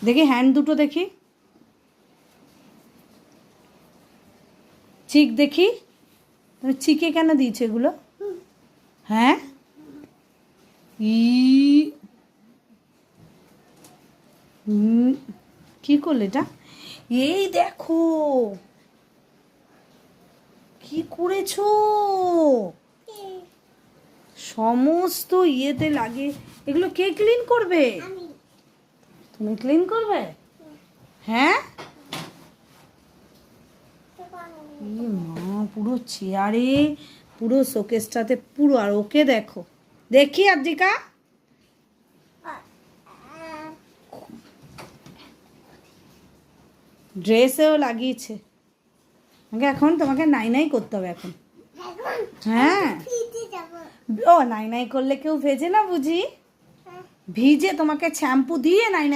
দেখি হ্যান্ড দুটো দেখি, চিক দেখি। তুমি চিকে কেন দিয়েছো এগুলো? হ্যাঁ, কি করলে এটা? এই দেখো কি করেছো, সমস্ত ইয়েতে লাগে। এগুলো কে ক্লিন করবে? তুমি ক্লিন করবে? হ্যাঁ, মা পুরো চেয়ারে, পুরো শোকেসটাতে পুরো। আর ওকে দেখো, দেখি আদ্রিকা, ড্রেসেও লাগিয়েছে। এখন তোমাকে নাই নাই করতে হবে এখন। হ্যাঁ, ও নাই নাই করলে কেউ ভেজে না বুঝি? ভিজে তোমাকে শ্যাম্পু দিয়ে নাই